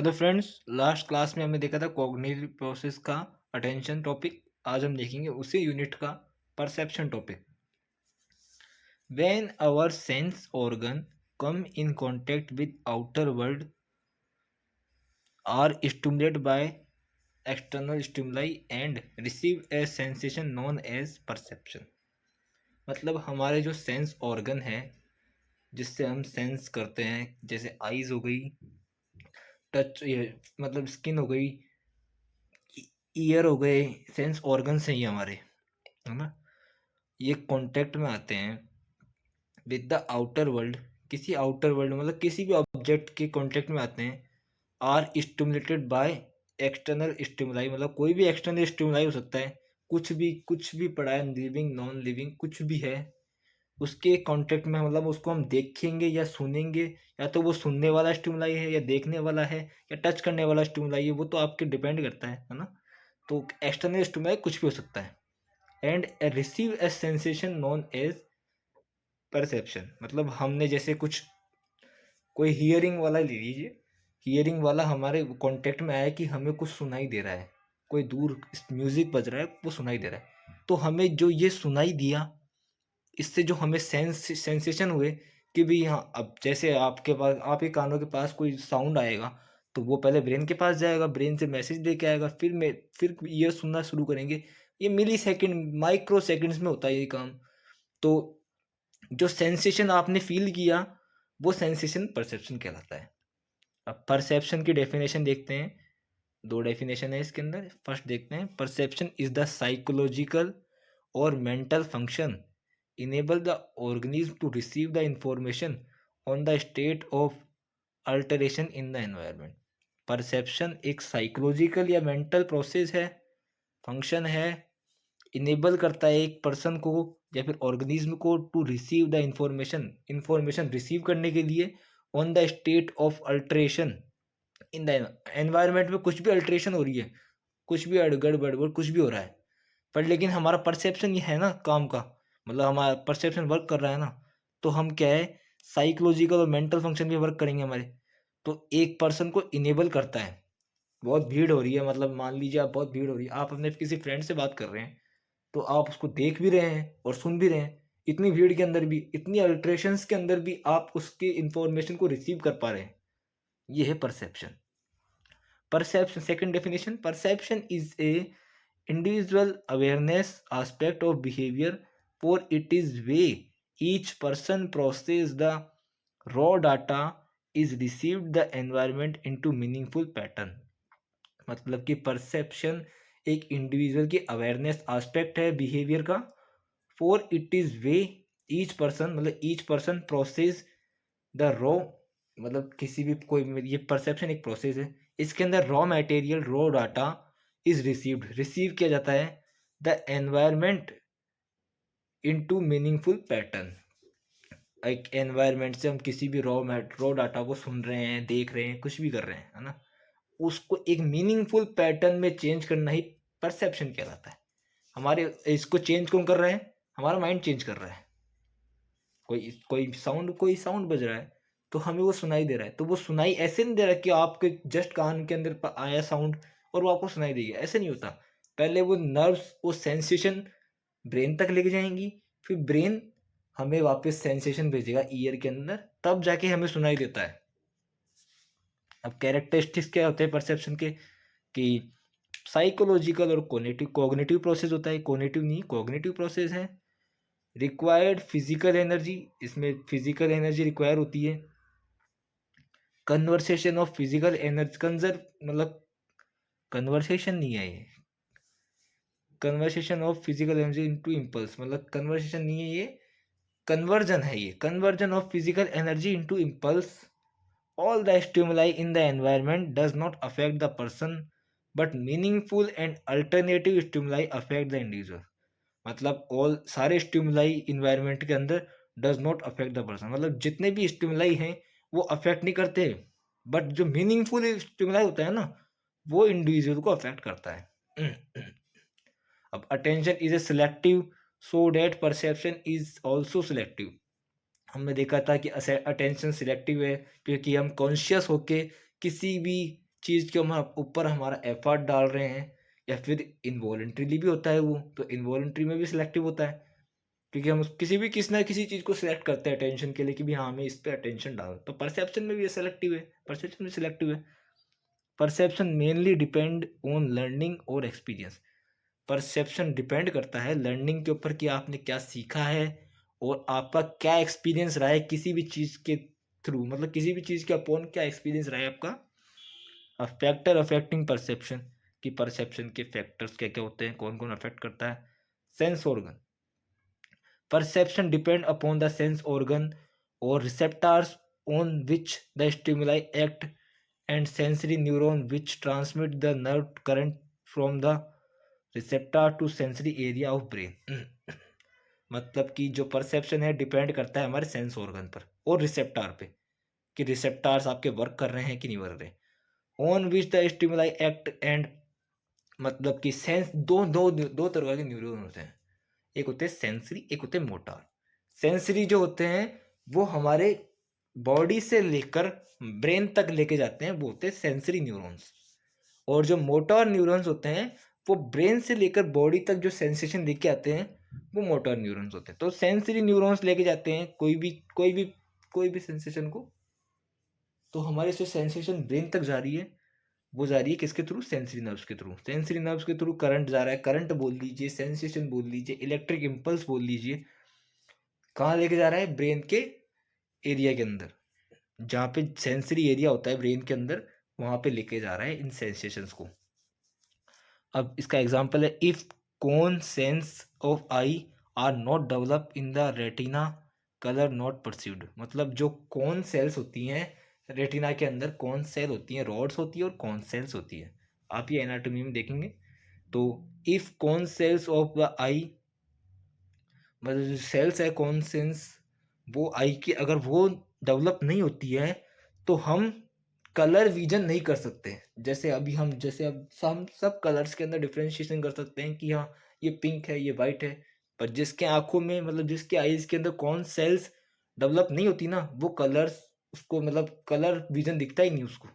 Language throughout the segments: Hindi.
हेलो फ्रेंड्स, लास्ट क्लास में हमने देखा था कॉग्निटिव प्रोसेस का अटेंशन टॉपिक। आज हम देखेंगे उसी यूनिट का perception topic. When our sense organ come in contact with outer world are stimulated by external stimuli and receive a sensation known as perception. मतलब हमारे जो सेंस ऑर्गन है जिससे हम सेंस करते हैं, जैसे आईज हो गई, टच मतलब स्किन हो गई, ईयर हो गए, सेंस ऑर्गन्स हैं ये हमारे, है ना। ये कांटेक्ट में आते हैं विद द आउटर वर्ल्ड, किसी आउटर वर्ल्ड मतलब किसी भी ऑब्जेक्ट के कांटेक्ट में आते हैं। Are stimulated by external stimuli, मतलब कोई भी एक्सटर्नल स्टिमुलाई हो सकता है, कुछ भी पड़ा है, लिविंग नॉन लिविंग कुछ भी है, उसके कांटेक्ट में, मतलब उसको हम देखेंगे या सुनेंगे, या तो वो सुनने वाला स्टिमुलाई है या देखने वाला है या टच करने वाला स्टिमुलाई है, वो तो आपके डिपेंड करता है ना। तो एक्सटर्नल स्टिमुलाई कुछ भी हो सकता है। And receive a sensation known as perception, मतलब हमने जैसे कुछ, कोई हियरिंग वाला ले लीजिए, हियरिंग वाला हमारे कांटेक्ट में आया कि हमें कुछ सुनाई दे रहा है, कोई दूर म्यूजिक बज रहा है, वो सुनाई दे रहा है, तो हमें जो ये सुनाई दिया, इससे जो हमें सेंसेशन हुए कि भाई हाँ, अब जैसे आपके पास, आपके कानों के पास कोई साउंड आएगा तो वो पहले ब्रेन के पास जाएगा, ब्रेन से मैसेज लेके आएगा, फिर ईयर सुनना शुरू करेंगे। ये मिली सेकेंड, माइक्रो सेकेंड्स में होता है ये काम। तो जो सेंसेशन आपने फील किया, वो सेंसेशन परसेप्शन कहलाता है। अब परसेप्शन की डेफिनेशन देखते हैं। दो डेफिनेशन है इसके अंदर। फर्स्ट देखते हैं, परसेप्शन इज द साइकोलॉजिकल और mental function enable the organism to receive the information on the state of alteration in the environment। Perception एक साइकोलॉजिकल या मेंटल प्रोसेस है, फंक्शन है, इनेबल करता है एक पर्सन को या फिर ऑर्गेनिज्म को to receive the information receive करने के लिए on the state of alteration in the environment में। कुछ भी अल्टरेशन हो रही है, कुछ भी गड़बड़ कुछ भी हो रहा है, पर लेकिन हमारा परसेप्शन ये है ना काम का, मतलब हमारा परसेप्शन वर्क कर रहा है ना, तो हम क्या है, साइकोलॉजिकल और मेंटल फंक्शन भी वर्क करेंगे हमारे। तो एक पर्सन को इनेबल करता है। बहुत भीड़ हो रही है, मतलब मान लीजिए आप, बहुत भीड़ हो रही है, आप अपने किसी फ्रेंड से बात कर रहे हैं, तो आप उसको देख भी रहे हैं और सुन भी रहे हैं, इतनी भीड़ के अंदर भी, इतनी अल्ट्रेशंस के अंदर भी आप उसके इंफॉर्मेशन को रिसीव कर पा रहे हैं। ये है perception. Perception second definition, perception is a individual awareness aspect of behavior, for it is way each person process the raw data is received the environment into meaningful pattern। मतलब कि परसेप्शन एक इंडिविजुअल की अवेयरनेस एस्पेक्ट है बिहेवियर का। For it is way each person, मतलब each person process the raw, मतलब किसी भी कोई, ये परसेप्शन एक प्रोसेस है, इसके अंदर raw material, raw data is received, receive किया जाता है the environment into meaningful pattern. एक एनवायरमेंट से हम किसी भी रॉ डाटा को सुन रहे हैं, देख रहे हैं, कुछ भी कर रहे हैं, है ना, उसको एक मीनिंगफुल पैटर्न में चेंज करना ही परसेप्शन कहलाता है। हमारे इसको चेंज कौन कर रहा है, हमारा माइंड चेंज कर रहा है। कोई साउंड बज रहा है तो हमें वो सुनाई दे रहा है, तो वो सुनाई ऐसे नहीं दे रहा कि आपके जस्ट कान के अंदर आया साउंड और वो आपको सुनाई देगी, ऐसे नहीं होता। पहले वो नर्व्स वो सेंसेशन ब्रेन तक लेके जाएंगी, फिर ब्रेन हमें वापस सेंसेशन भेजेगा ईयर के अंदर, तब जाके हमें सुनाई देता है। अब कैरेक्टरिस्टिक्स क्या होते हैं परसेप्शन के, कि साइकोलॉजिकल और कोग्निटिव प्रोसेस होता है। कोग्निटिव नहीं, कोग्निटिव प्रोसेस है। रिक्वायर्ड फिजिकल एनर्जी, इसमें फिजिकल एनर्जी रिक्वायर होती है। Conversation of physical energy, conserve मतलब कन्वर्सेशन नहीं है ये, conversation of physical energy into impulse, मतलब कन्वर्सेशन नहीं है ये, कन्वर्जन है ये, conversion of physical energy into impulse. All the stimuli in the environment does not affect the person, but meaningful and alternative stimuli affect the individual. मतलब ऑल सारे स्टिमुलाई इन्वायरमेंट के अंदर does not affect the person, मतलब जितने भी स्टिमुलाई हैं वो अफेक्ट नहीं करते, बट जो मीनिंगफुल स्टिमुलाई होता है ना, वो इंडिविजुअल को अफेक्ट करता है। अब attention is a selective, so that perception is also selective. हमने देखा था कि अटेंशन सिलेक्टिव है क्योंकि हम कॉन्शियस होके किसी भी चीज़ के हम ऊपर हमारा एफर्ट डाल रहे हैं, या फिर इनवॉलंटरीली भी होता है वो, तो इनवॉलंटरी में भी सिलेक्टिव होता है, क्योंकि हम किसी ना किसी चीज़ को सिलेक्ट करते हैं अटेंशन के लिए कि भी हाँ हमें इस पे अटेंशन डाल, तो परसेप्शन में भी ये सिलेक्टिव है, परसेप्शन में सिलेक्टिव है। Perception mainly depend on learning और एक्सपीरियंस। परसेप्शन डिपेंड करता है लर्निंग के ऊपर कि आपने क्या सीखा है और आपका क्या एक्सपीरियंस रहा है किसी भी चीज़ के थ्रू, मतलब किसी भी चीज़ के अपॉन क्या एक्सपीरियंस रहा है आपका। अ फैक्टर अफेक्टिंग परसेप्शन, कि परसेप्शन के फैक्टर्स क्या क्या होते हैं, कौन कौन अफेक्ट करता है। Sense organ, perception depend upon the sense organ or receptors on which the stimuli act, and sensory neuron which transmit the nerve current from the receptor to sensory area of brain। मतलब कि जो परसेप्शन है डिपेंड करता है हमारे सेंस ऑर्गन पर और रिसेप्टार पे, कि रिसेप्टार्स आपके वर्क कर रहे हैं कि नहीं वर्क रहे। On which the stimuli act and, मतलब कि सेंस दो तरह के न्यूरॉन होते हैं, एक होते हैं सेंसरी, एक होते हैं मोटर। सेंसरी जो होते हैं वो हमारे बॉडी से लेकर ब्रेन तक लेके जाते हैं, वो होते हैं सेंसरी न्यूरॉन्स। और जो मोटर न्यूरॉन्स होते हैं वो ब्रेन से लेकर बॉडी तक जो सेंसेशन लेके आते हैं वो मोटर न्यूरॉन्स होते हैं। तो सेंसरी न्यूरॉन्स लेके जाते हैं कोई भी सेंसेशन को, तो हमारे जो सेंसेशन ब्रेन तक जा रही है वो जा रही है किसके थ्रू, सेंसरी नर्व्स के थ्रू। सेंसरी नर्व्स के थ्रू करंट जा रहा है, करंट बोल लीजिए, सेंसेशन बोल लीजिए, इलेक्ट्रिक इम्पल्स बोल लीजिए, कहाँ लेके जा रहा है, ब्रेन के एरिया के अंदर, जहाँ पे सेंसरी एरिया होता है ब्रेन के अंदर, वहाँ पे लेके जा रहा है इन सेंसेशंस को। अब इसका एग्जांपल है, if cone sense of I R not develop in the retina, colour not perceived. मतलब जो कौन सेल्स होती हैं रेटिना के अंदर, कौन सेल होती हैं, रॉड्स होती है और कौन सेल्स होती है, आप ये एनाटॉमी में देखेंगे। तो if cone cells of the आई, मतलब जो सेल्स है कौन सेंस, वो आई की अगर वो डेवलप नहीं होती है तो हम कलर विजन नहीं कर सकते। जैसे अभी हम सब कलर्स के अंदर डिफ्रेंशिएशन कर सकते हैं कि हाँ ये पिंक है, ये वाइट है, पर जिसके आंखों में, मतलब जिसके आईज के अंदर कौन सेल्स डेवलप नहीं होती ना, वो कलर्स, उसको मतलब कलर विजन दिखता ही नहीं उसको।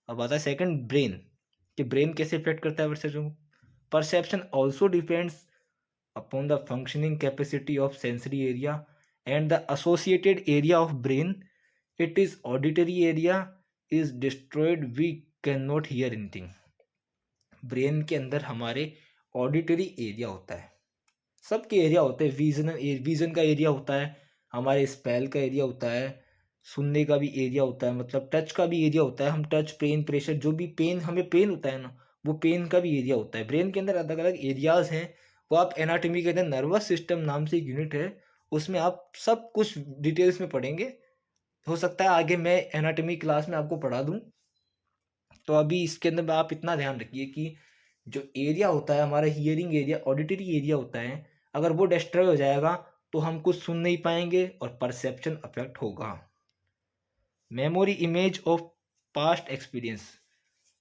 अब आता है सेकंड, ब्रेन, कि ब्रेन कैसे इफेक्ट करता है परसेप्शन को। Perception also depends upon the functioning capacity of sensory area and the associated area of brain. It is auditory area is destroyed, we cannot hear anything। Brain के अंदर हमारे ऑडिटरी एरिया होता है, सबके एरिया होते हैं, विजन का एरिया होता है, हमारे स्पेल का एरिया होता है, सुनने का भी एरिया होता है, मतलब टच का भी एरिया होता है, हम टच, पेन, प्रेशर, जो भी पेन हमें पेन होता है ना, वो पेन का भी एरिया होता है। ब्रेन के अंदर अलग अलग एरियाज हैं, वो आप एनाटॉमी के अंदर नर्वस सिस्टम नाम से एक यूनिट है, उसमें आप सब कुछ डिटेल्स में पढ़ेंगे। हो सकता है आगे मैं एनाटॉमी क्लास में आपको पढ़ा दूं, तो अभी इसके अंदर आप इतना ध्यान रखिए कि जो एरिया होता है हमारा हियरिंग एरिया, ऑडिटरी एरिया होता है, अगर वो डिस्ट्रॉय हो जाएगा तो हम कुछ सुन नहीं पाएंगे और परसेप्शन अफेक्ट होगा। Memory image of past experience,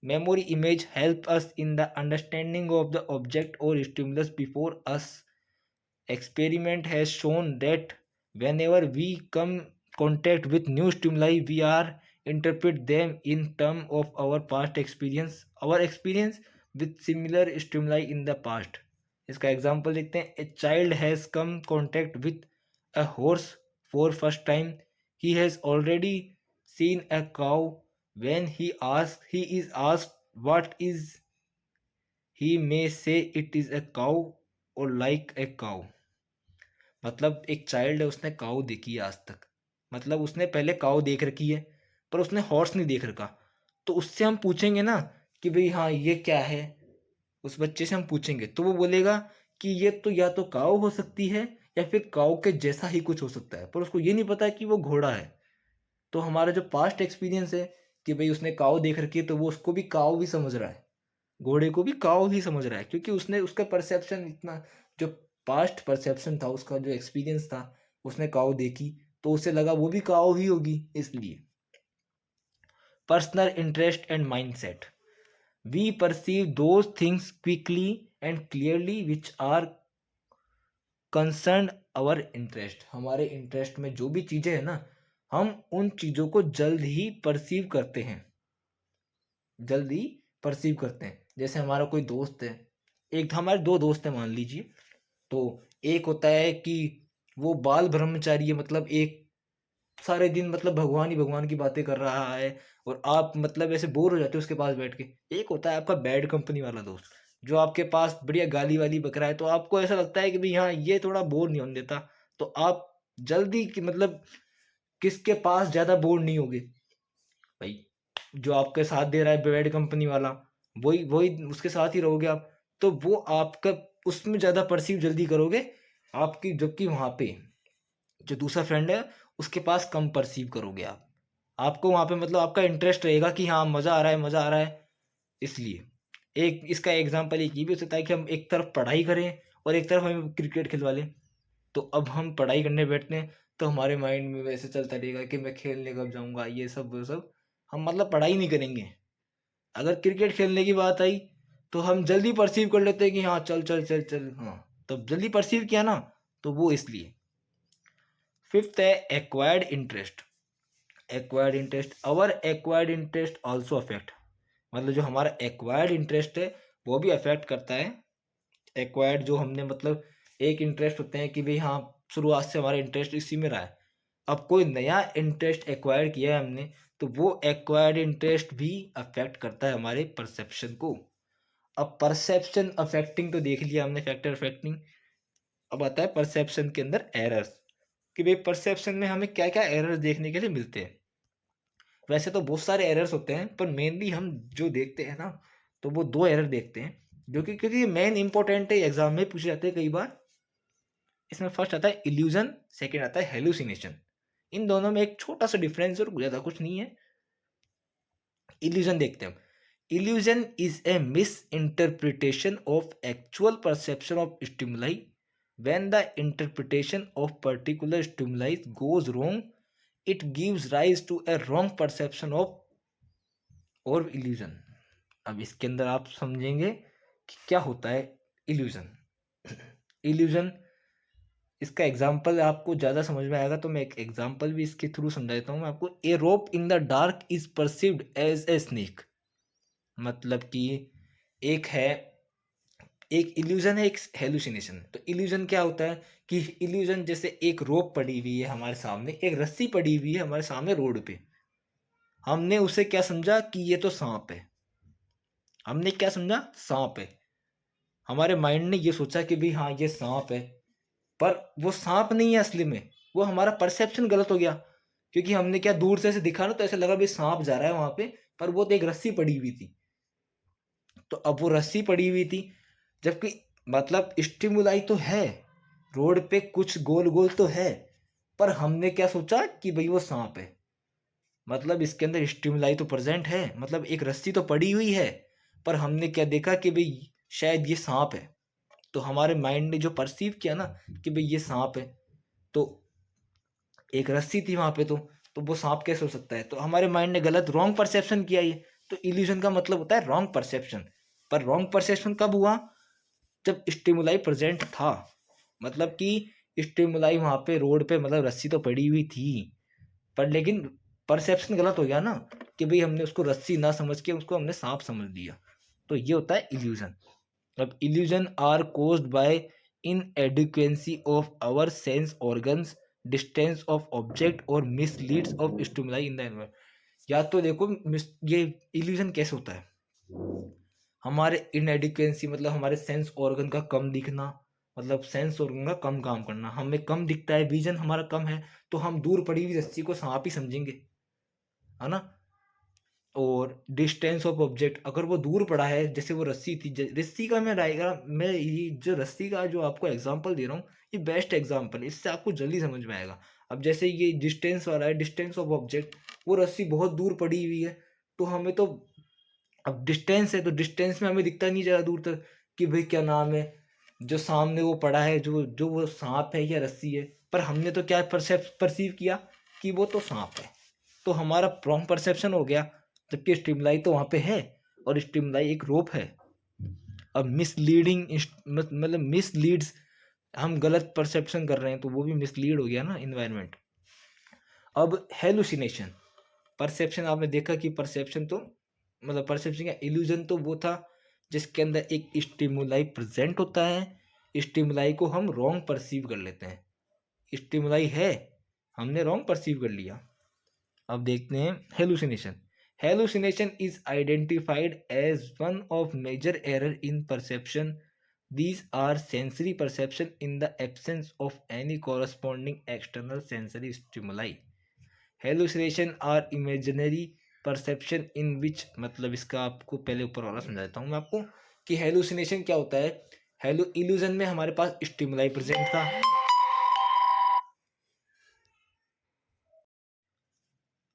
memory image help us in the understanding of the object or stimulus before us। Experiment has shown that whenever we come contact with new stimuli we are interpret them in term of our past experience, our experience with similar stimuli in the past। इसका एग्जांपल देखते हैं, a child has come contact with a horse for first time, he has already seen a cow, when he is asked what is, he may say it is a cow or like a cow। मतलब एक चाइल्ड है, उसने काऊ देखी है आज तक, मतलब उसने पहले काऊ देख रखी है पर उसने हॉर्स नहीं देख रखा। तो उससे हम पूछेंगे ना कि भाई हाँ ये क्या है, उस बच्चे से हम पूछेंगे तो वो बोलेगा कि ये तो या तो काऊ हो सकती है या फिर काऊ के जैसा ही कुछ हो सकता है, पर उसको ये नहीं पता कि वो घोड़ा है। तो हमारा जो पास्ट एक्सपीरियंस है कि भाई उसने काऊ देख रखी है, तो वो उसको भी काऊ भी समझ रहा है, घोड़े को भी काऊ ही समझ रहा है, क्योंकि उसने उसका परसेप्शन इतना, जो पास्ट परसेप्शन था उसका, जो एक्सपीरियंस था, उसने काऊ देखी तो उसे लगा वो भी काऊ ही होगी। इसलिए personal interest and mindset, we perceive those things quickly and clearly which are concern our interest. हमारे इंटरेस्ट में जो भी चीजें हैं ना, हम उन चीजों को जल्द ही परसीव करते हैं। जल्दी परसीव करते हैं। जैसे हमारा कोई दोस्त है, एक हमारे दो दोस्त हैं मान लीजिए, तो एक होता है कि वो बाल ब्रह्मचारी है, मतलब एक सारे दिन मतलब भगवान ही भगवान की बातें कर रहा है और आप मतलब ऐसे बोर हो जाते हो उसके पास बैठ के। एक होता है आपका बैड कंपनी वाला दोस्त, जो आपके पास बढ़िया गाली वाली बक रहा है, तो आपको ऐसा लगता है कि भाई हाँ ये थोड़ा बोर नहीं होने देता, तो आप जल्दी मतलब किसके पास ज्यादा बोर नहीं होगे भाई, जो आपके साथ दे रहा है बैड कंपनी वाला, वही वही उसके साथ ही रहोगे आप। तो वो आपका उसमें ज्यादा परसीव जल्दी करोगे आपकी, जबकि वहां पे जो दूसरा फ्रेंड है उसके पास कम परसीव करोगे आप। आपको वहां पे मतलब आपका इंटरेस्ट रहेगा कि हाँ मजा आ रहा है मजा आ रहा है। इसलिए एक इसका एग्जांपल एक ये भी हो सकता है कि हम एक तरफ पढ़ाई करें और एक तरफ हमें क्रिकेट खिलवा लें। तो अब हम पढ़ाई करने बैठते हैं तो हमारे माइंड में वैसे चलता रहेगा कि मैं खेलने कब जाऊंगा, ये सब वो सब, हम मतलब पढ़ाई नहीं करेंगे। अगर क्रिकेट खेलने की बात आई तो हम जल्दी परसीव कर लेते हैं कि हाँ चल चल चल चल, हाँ तब जल्दी परसीव किया ना, तो वो इसलिए। फिफ्थ है एक्वायर्ड इंटरेस्ट। एक्वायर्ड इंटरेस्ट, अवर एक्वायर्ड इंटरेस्ट ऑल्सो अफेक्ट, मतलब जो हमारा एक्वायर्ड इंटरेस्ट है वो भी अफेक्ट करता है। एक्वायर्ड जो हमने मतलब एक इंटरेस्ट होते हैं कि भाई हाँ शुरुआत से हमारा इंटरेस्ट इसी में रहा है, अब कोई नया इंटरेस्ट एक्वायर किया है हमने, तो वो एक्वायर्ड इंटरेस्ट भी अफेक्ट करता है हमारे परसेप्शन को। अब परसेप्शन अफेक्टिंग तो देख लिया हमने, फैक्टर अफेक्टिंग। अब आता है परसेप्शन के अंदर एरर्स, कि भाई परसेप्शन में हमें क्या क्या एरर्स देखने के लिए मिलते हैं। वैसे तो बहुत सारे एरर्स होते हैं पर मेनली हम जो देखते हैं ना, तो वो दो एरर देखते हैं जो कि क्योंकि मेन इंपॉर्टेंट है, एग्जाम में पूछे जाते हैं कई बार। इसमें फर्स्ट आता है इल्यूजन, सेकंड आता है हेलुसिनेशन। इन दोनों में एक छोटा सा डिफरेंस और ज्यादा कुछ नहीं है। इल्यूजन देखते हैं। Illusion is a misinterpretation of actual perception of stimuli. When the interpretation of particular stimuli goes wrong it gives rise to a wrong perception of or illusion. अब इसके अंदर आप समझेंगे कि क्या होता है इल्यूजन। इल्यूजन, इसका एग्जाम्पल आपको ज़्यादा समझ में आएगा तो मैं एक एग्जाम्पल भी इसके थ्रू समझा देता हूँ मैं आपको। A rope in the dark is perceived as a snake, मतलब कि एक है, एक इल्यूजन है एक हेलुसिनेशन। तो इल्यूजन क्या होता है कि इल्यूजन जैसे एक रोप पड़ी हुई है हमारे सामने, एक रस्सी पड़ी हुई है हमारे सामने रोड पे, हमने उसे क्या समझा कि ये तो सांप है। हमने क्या समझा, सांप है। हमारे माइंड ने ये सोचा कि भाई हाँ ये सांप है, पर वो सांप नहीं है असली में, वो हमारा परसेप्शन गलत हो गया। क्योंकि हमने क्या दूर से ऐसे दिखा ना तो ऐसा लगा भाई सांप जा रहा है वहां पे, पर वो तो एक रस्सी पड़ी हुई थी। तो अब वो रस्सी पड़ी हुई थी, जबकि मतलब स्टिमुलाई तो है, रोड पे कुछ गोल गोल तो है, पर हमने क्या सोचा कि भाई वो सांप है। मतलब इसके अंदर स्टिमुलाई तो प्रेजेंट है, मतलब एक रस्सी तो पड़ी हुई है, पर हमने क्या देखा कि भाई शायद ये सांप है। तो हमारे माइंड ने जो परसीव किया ना कि भाई ये सांप है, तो एक रस्सी थी वहां पे, तो वो सांप कैसे हो सकता है, तो हमारे माइंड ने गलत रॉन्ग परसेप्शन किया ये। तो इल्यूजन का मतलब होता है रॉन्ग परसेप्शन। पर रॉन्ग परसेप्शन कब हुआ, जब स्टिमुलाई प्रेजेंट था, मतलब कि स्टिमुलाई वहां पे रोड पे मतलब रस्सी तो पड़ी हुई थी, पर लेकिन परसेप्शन गलत हो गया ना, कि भाई हमने उसको रस्सी ना समझ के उसको हमने सांप समझ लिया। तो ये होता है इल्यूजन। अब illusion are caused by inadequacy of our sense organs, distance of object और misleads of stimuli in the environment। या तो देखो ये इल्यूजन कैसे होता है, हमारे इनएडिक्वेंसी मतलब हमारे सेंस ऑर्गन का कम दिखना, मतलब सेंस ऑर्गन का कम काम करना, हमें कम दिखता है, विजन हमारा कम है, तो हम दूर पड़ी हुई रस्सी को सांप ही समझेंगे, है ना। और डिस्टेंस ऑफ ऑब्जेक्ट, अगर वो दूर पड़ा है, जैसे वो रस्सी थी, रस्सी का मैं ये जो रस्सी का जो आपको एग्जांपल दे रहा हूँ ये बेस्ट एग्जांपल है, इससे आपको जल्दी समझ में आएगा। अब जैसे ये डिस्टेंस वाला है, डिस्टेंस ऑफ ऑब्जेक्ट, वो रस्सी बहुत दूर पड़ी हुई है, तो हमें तो अब डिस्टेंस है तो डिस्टेंस में हमें दिखता नहीं ज़्यादा दूर तक कि भाई क्या नाम है, जो सामने वो पड़ा है, जो जो वो सांप है या रस्सी है, पर हमने तो क्या परसीव किया कि वो तो सांप है। तो हमारा रॉन्ग परसेप्शन हो गया, जबकि स्टिमुलाई तो वहां पे है और स्टिमुलाई एक रोप है। अब मिसलीडिंग मतलब मिसलीड्स, हम गलत परसेप्शन कर रहे हैं तो वो भी मिसलीड हो गया ना इन्वायरमेंट। अब हेलुसिनेशन, परसेप्शन आपने देखा कि परसेप्शन तो मतलब परसेप्शन का इल्यूजन तो वो था जिसके अंदर एक स्टिमुलाई प्रेजेंट होता है, स्टिमुलाई को हम रॉन्ग परसीव कर लेते हैं, स्टिमुलाई है हमने रॉन्ग परसीव कर लिया। अब देखते हैं hallucination. Hallucination is identified as one of major error in perception. These are sensory perception in the absence of any corresponding external sensory stimuli. Hallucination are imaginary perception in which, मतलब इसका आपको पहले ऊपर वाला समझा देता हूँ मैं आपको कि हेलुसिनेशन क्या होता है। इल्यूजन में हमारे पास स्टिमुलाई प्रेजेंट था,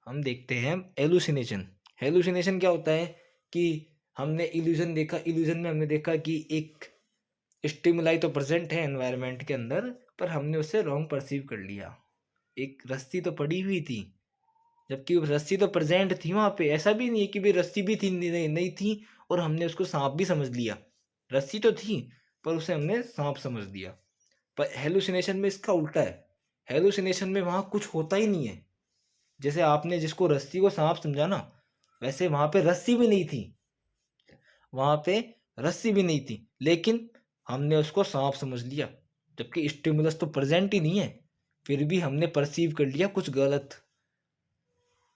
हम देखते हैं हेलुसिनेशन। हेलुसिनेशन क्या होता है कि हमने इल्यूजन देखा, इल्यूजन में हमने देखा कि एक स्टिमुलाई तो प्रेजेंट है एनवायरनमेंट के अंदर, पर हमने उसे रॉन्ग परसीव कर लिया। एक रस्सी तो पड़ी हुई थी, जबकि वो रस्सी तो प्रेजेंट थी वहां पे, ऐसा भी नहीं है कि भाई रस्सी भी थी नहीं थी और हमने उसको सांप भी समझ लिया। रस्सी तो थी पर उसे हमने सांप समझ लिया। पर हेलुसिनेशन में इसका उल्टा है, हेलुसिनेशन में वहां कुछ होता ही नहीं है। जैसे आपने जिसको रस्सी को सांप समझा ना, वैसे वहां पे रस्सी भी नहीं थी, वहां पे रस्सी भी नहीं थी, लेकिन हमने उसको सांप समझ लिया, जबकि स्टिमुलस तो प्रेजेंट ही नहीं है, फिर भी हमने परसीव कर लिया कुछ गलत।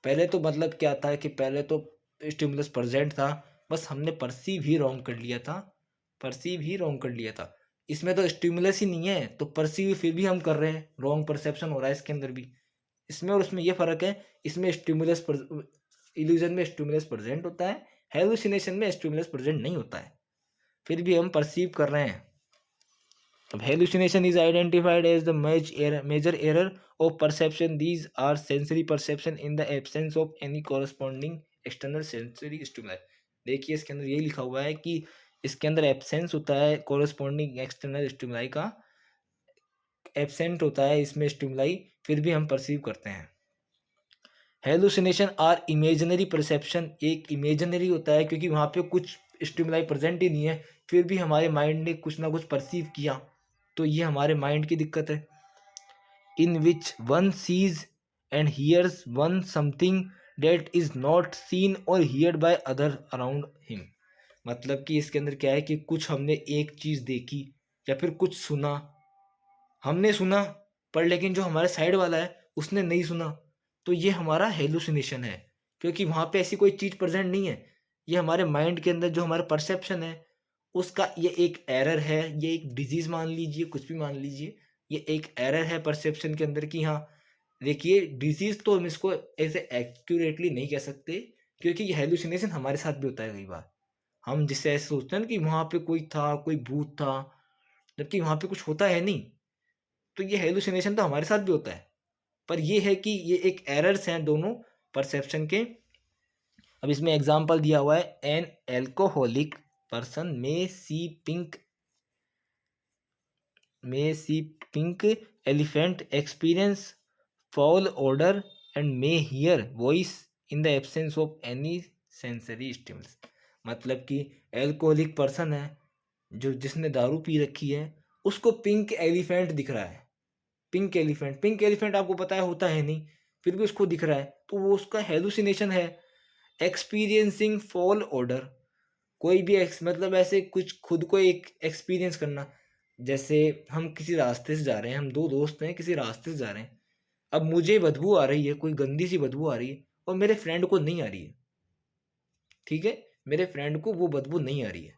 पहले तो मतलब क्या था कि पहले तो स्टिमुलस प्रेजेंट था, बस हमने परसीव ही रॉन्ग कर लिया था, परसीव ही रॉन्ग कर लिया था। इसमें तो स्टिमुलस ही नहीं है तो परसीव फिर भी हम कर रहे हैं, रॉन्ग परसेप्शन हो रहा है इसके अंदर भी। इसमें और उसमें ये फर्क है, इसमें स्टिमुलस इल्यूजन में स्टिमुलस प्रेजेंट होता है, हेलुसिनेशन में स्टिमुलस प्रेजेंट नहीं होता है, फिर भी हम परसीव कर रहे हैं। अब hallucination is identified as the major error of perception. These are sensory perception in the absence of any corresponding external sensory stimuli. देखिए इसके अंदर ये लिखा हुआ है कि इसके अंदर एब्सेंस होता है corresponding external stimuli का, एब्सेंट होता है इसमें स्टिमुलाई, फिर भी हम परसीव करते हैं। हेलुसिनेशन आर इमेजिनरी परसेप्शन, एक इमेजिनरी होता है क्योंकि वहाँ पे कुछ स्टिमुलाई प्रेजेंट ही नहीं है, फिर भी हमारे माइंड ने कुछ ना कुछ परसीव किया, तो ये हमारे माइंड की दिक्कत है। In which one sees and hears one something that is not seen और heard by other around him. मतलब कि इसके अंदर क्या है कि कुछ हमने एक चीज देखी या फिर कुछ सुना, हमने सुना पर लेकिन जो हमारे साइड वाला है उसने नहीं सुना, तो ये हमारा हेलुसिनेशन है, क्योंकि वहां पे ऐसी कोई चीज प्रेजेंट नहीं है। ये हमारे माइंड के अंदर जो हमारा परसेप्शन है उसका ये एक एरर है, ये एक डिजीज मान लीजिए, कुछ भी मान लीजिए, ये एक एरर है परसेप्शन के अंदर की। हाँ देखिए डिजीज तो हम इसको ऐसे एक्यूरेटली नहीं कह सकते, क्योंकि ये हेलुसिनेशन हमारे साथ भी होता है कई बार। हम जिससे ऐसे सोचते हैं ना कि वहां पे कोई था, कोई भूत था, जबकि वहां पे कुछ होता है नहीं, तो ये हेलुसिनेशन तो हमारे साथ भी होता है। पर ये है कि ये एक एरर्स हैं दोनों परसेप्शन के। अब इसमें एग्जांपल दिया हुआ है, N alcoholic person may see pink elephant, experience foul odor and may hear voice in the absence of any sensory stimulus। मतलब कि एल्कोहलिक पर्सन है जो जिसने दारू पी रखी है, उसको पिंक एलिफेंट दिख रहा है। पिंक एलिफेंट, पिंक एलिफेंट आपको पता है होता है नहीं, फिर भी उसको दिख रहा है, तो वो उसका हेलुसिनेशन है। एक्सपीरियंसिंग फॉल ऑर्डर, कोई भी मतलब ऐसे कुछ खुद को एक एक्सपीरियंस करना, जैसे हम किसी रास्ते से जा रहे हैं, हम दो दोस्त हैं किसी रास्ते से जा रहे हैं, अब मुझे बदबू आ रही है, कोई गंदी सी बदबू आ रही है और मेरे फ्रेंड को नहीं आ रही है, ठीक है, मेरे फ्रेंड को वो बदबू नहीं आ रही है,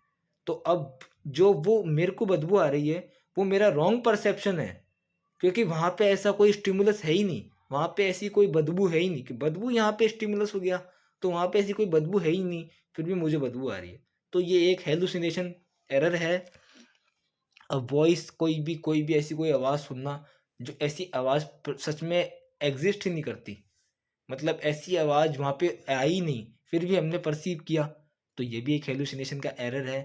तो अब जो वो मेरे को बदबू आ रही है वो मेरा रॉन्ग परसेप्शन है, क्योंकि वहां पे ऐसा कोई स्टिमुलस है ही नहीं, वहां पे ऐसी कोई बदबू है ही नहीं कि बदबू यहाँ पे स्टिमुलस हो गया, तो वहां पे ऐसी कोई बदबू है ही नहीं, फिर भी मुझे बदबू आ रही है, तो ये एक हेलुसिनेशन एरर है। अब वॉइस, कोई भी ऐसी कोई आवाज़ सुनना जो ऐसी आवाज़ सच में एग्जिस्ट ही नहीं करती, मतलब ऐसी आवाज़ वहाँ पे आई नहीं, फिर भी हमने परसीव किया, तो ये भी एक हेलुसिनेशन का एरर है।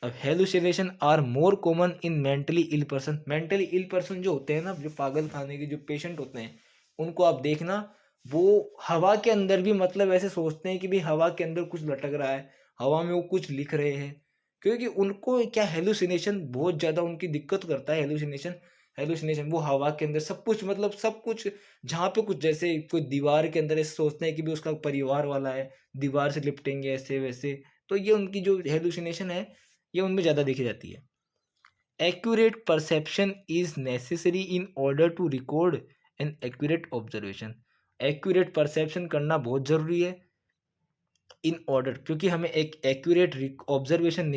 अब hallucination are more common in mentally ill person, mentally ill person जो होते हैं ना, जो पागल खाने के जो पेशेंट होते हैं, उनको आप देखना, वो हवा के अंदर भी मतलब ऐसे सोचते हैं कि भाई हवा के अंदर कुछ लटक रहा है, हवा में वो कुछ लिख रहे हैं, क्योंकि उनको क्या हेलुसिनेशन बहुत ज़्यादा उनकी दिक्कत करता है। हेलुसिनेशन, हेलुसिनेशन वो हवा के अंदर सब कुछ, मतलब सब कुछ जहाँ पे कुछ, जैसे कोई दीवार के अंदर ऐसे सोचते हैं कि भी उसका परिवार वाला है, दीवार से लिपटेंगे ऐसे वैसे, तो ये उनकी जो हेलुसिनेशन है ये उनमें ज़्यादा देखी जाती है। Accurate perception is necessary in order to record an accurate observation. Accurate perception करना बहुत ज़रूरी है इन ऑर्डर, क्योंकि हमें एक एक्यूरेट ऑब्जर्वेशन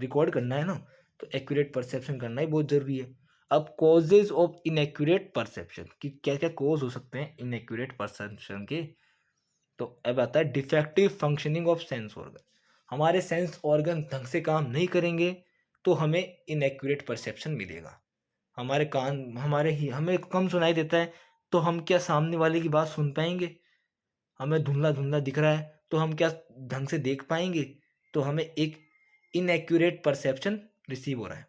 रिकॉर्ड करना है ना, तो एक्यूरेट परसेप्शन करना ही बहुत ज़रूरी है। अब कॉजेज ऑफ इनएक्यूरेट परसेप्शन कि क्या क्या कॉज हो सकते हैं इनएक्यूरेट परसेप्शन के, तो अब आता है defective functioning of sense organ. हमारे सेंस ऑर्गन ढंग से काम नहीं करेंगे तो हमें इनएक्यूरेट परसेप्शन मिलेगा। हमारे कान हमें कम सुनाई देता है, तो हम क्या सामने वाले की बात सुन पाएंगे? हमें धुंधला धुंधला दिख रहा है तो हम क्या ढंग से देख पाएंगे? तो हमें एक इनएक्यूरेट परसेप्शन रिसीव हो रहा है।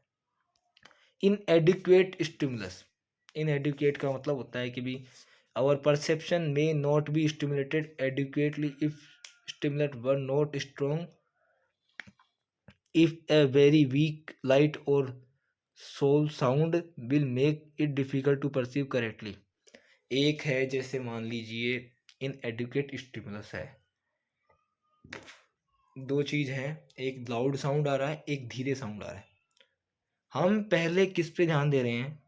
इनएडिक्वेट स्टिमुलस, इनएडिक्वेट का मतलब होता है कि भी our perception may not be stimulated adequately if stimulate were not strong, if a very weak light और soul sound will make it difficult to perceive correctly. एक है, जैसे मान लीजिए इनएडिक्वेट स्टिमुलस है, दो चीज है, एक लाउड साउंड आ रहा है, एक धीरे साउंड आ रहा है। हम पहले किस पे ध्यान दे रहे हैं?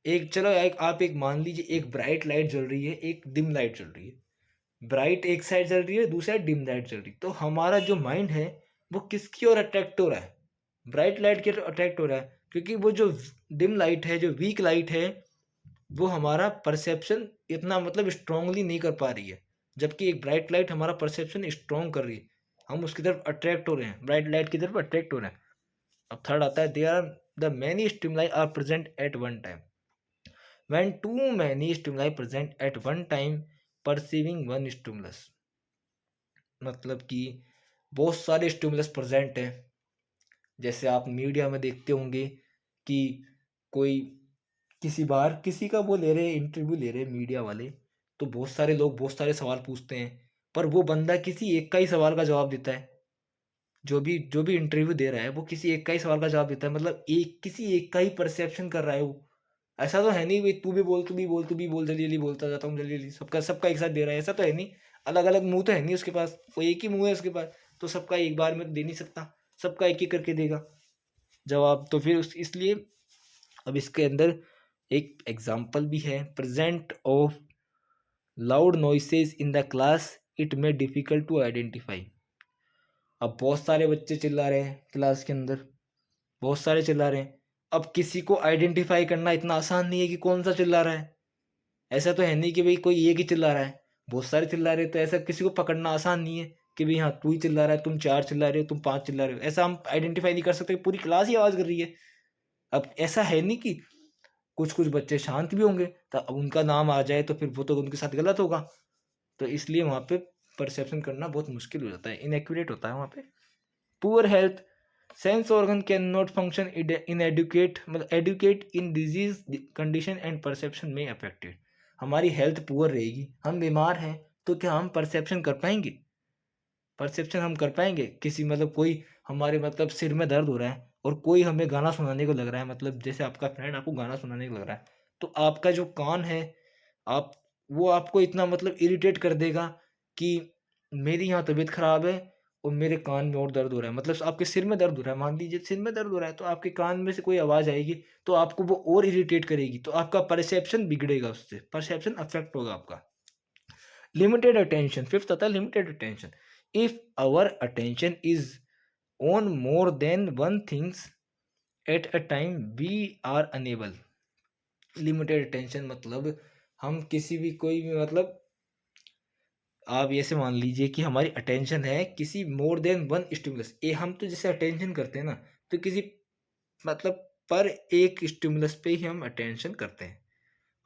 एक चलो आप एक मान लीजिए एक ब्राइट लाइट जल रही है, एक डिम लाइट चल रही है। ब्राइट एक साइड चल रही है, दूसरी साइड डिम लाइट चल रही है, तो हमारा जो माइंड है वो किसकी ओर अट्रैक्ट हो रहा है? ब्राइट लाइट की ओर अट्रैक्ट हो रहा है, क्योंकि वो जो डिम लाइट है, जो वीक लाइट है, वो हमारा परसेप्शन इतना मतलब स्ट्रांगली नहीं कर पा रही है, जबकि एक ब्राइट लाइट हमारा परसेप्शन स्ट्रांग कर रही है, हम उसकी तरफ अट्रैक्ट हो रहे हैं, ब्राइट लाइट की तरफ अट्रैक्ट हो रहे हैं। अब थर्ड आता है, there are the many stimuli are present at one time, when too many stimuli present at one time perceiving one stimulus. मतलब कि बहुत सारे स्टिमुलस प्रेजेंट हैं, जैसे आप मीडिया में देखते होंगे कि कोई किसी बार किसी का वो ले रहे इंटरव्यू ले रहे मीडिया वाले, तो बहुत सारे लोग बहुत सारे सवाल पूछते हैं, पर वो बंदा किसी एक का ही सवाल का जवाब देता है। जो भी इंटरव्यू दे रहा है वो किसी एक का ही सवाल का जवाब देता है, मतलब किसी एक का ही परसेप्शन कर रहा है वो। ऐसा तो है नहीं भाई तू भी बोल जल्दी जल्दी बोलता जाता हूँ, जल्दी जल्दी सबका सबका एक साथ दे रहा है, ऐसा तो है नहीं। अलग अलग मुंह तो है नहीं उसके पास, वो एक ही मुंह है उसके पास, तो सबका एक बार में दे नहीं सकता, सबका एक ही करके देगा जवाब। तो फिर इसलिए अब इसके अंदर एक एग्जाम्पल भी है, present of loud noises in the class it may difficult to identify. अब बहुत सारे बच्चे चिल्ला रहे हैं क्लास के अंदर, बहुत सारे चिल्ला रहे हैं, अब किसी को आइडेंटिफाई करना इतना आसान नहीं है कि कौन सा चिल्ला रहा है। ऐसा तो है नहीं कि भाई कोई एक ही चिल्ला रहा है, बहुत सारे चिल्ला रहे, तो ऐसा किसी को पकड़ना आसान नहीं है कि भाई हाँ तू ही चिल्ला रहा है, तुम 4 चिल्ला रहे हो, तुम 5 चिल्ला रहे हो, ऐसा हम आइडेंटिफाई नहीं कर सकते पूरी क्लास ही आवाज़ कर रही है। अब ऐसा है नहीं कि कुछ कुछ बच्चे शांत भी होंगे, तो अब उनका नाम आ जाए तो फिर वो तो उनके साथ गलत होगा, तो इसलिए वहाँ पे परसेप्शन करना बहुत मुश्किल हो जाता है, इनएक्यूरेट होता है वहाँ पे। Poor health, sense organ can not function inadequate, मतलब adequate in disease condition and perception में अफेक्टेड। हमारी हेल्थ पुअर रहेगी, हम बीमार हैं, तो क्या हम परसेप्शन कर पाएंगे? परसेप्शन हम कर पाएंगे किसी, मतलब कोई हमारे मतलब सिर में दर्द हो रहा है और कोई हमें गाना सुनाने को लग रहा है, मतलब जैसे आपका फ्रेंड आपको गाना सुनाने को लग रहा है, तो आपका जो कान है, आप वो आपको इतना मतलब इरिटेट कर देगा कि मेरी यहाँ तबीयत खराब है और मेरे कान में और दर्द हो रहा है, मतलब आपके सिर में दर्द हो रहा है, मान लीजिए सिर में दर्द हो रहा है, तो आपके कान में से कोई आवाज़ आएगी तो आपको वो और इरिटेट करेगी, तो आपका परसेप्शन बिगड़ेगा, उससे परसेप्शन अफेक्ट होगा आपका। लिमिटेड अटेंशन, फिफ्थ आता है limited attention. If our attention is on more than one things at a time we are unable. Limited attention मतलब हम किसी भी कोई भी मतलब आप ऐसे मान लीजिए कि हमारी अटेंशन है किसी मोर देन वन स्टिमुलस, ये हम तो जैसे अटेंशन करते हैं ना, तो किसी मतलब पर एक स्टिमुलस पे ही हम अटेंशन करते हैं।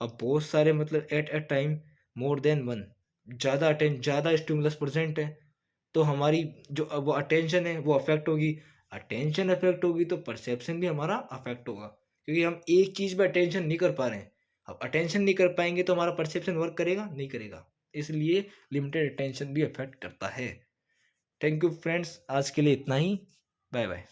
अब बहुत सारे मतलब eight a time more than one, ज़्यादा स्टिमुलस प्रेजेंट है, तो हमारी जो वो अटेंशन है वो अफेक्ट होगी। अटेंशन अफेक्ट होगी तो परसेप्शन भी हमारा अफेक्ट होगा, क्योंकि हम एक चीज़ पे अटेंशन नहीं कर पा रहे हैं। अब अटेंशन नहीं कर पाएंगे तो हमारा परसेप्शन वर्क करेगा नहीं करेगा, इसलिए लिमिटेड अटेंशन भी अफेक्ट करता है। थैंक यू फ्रेंड्स, आज के लिए इतना ही, बाय बाय।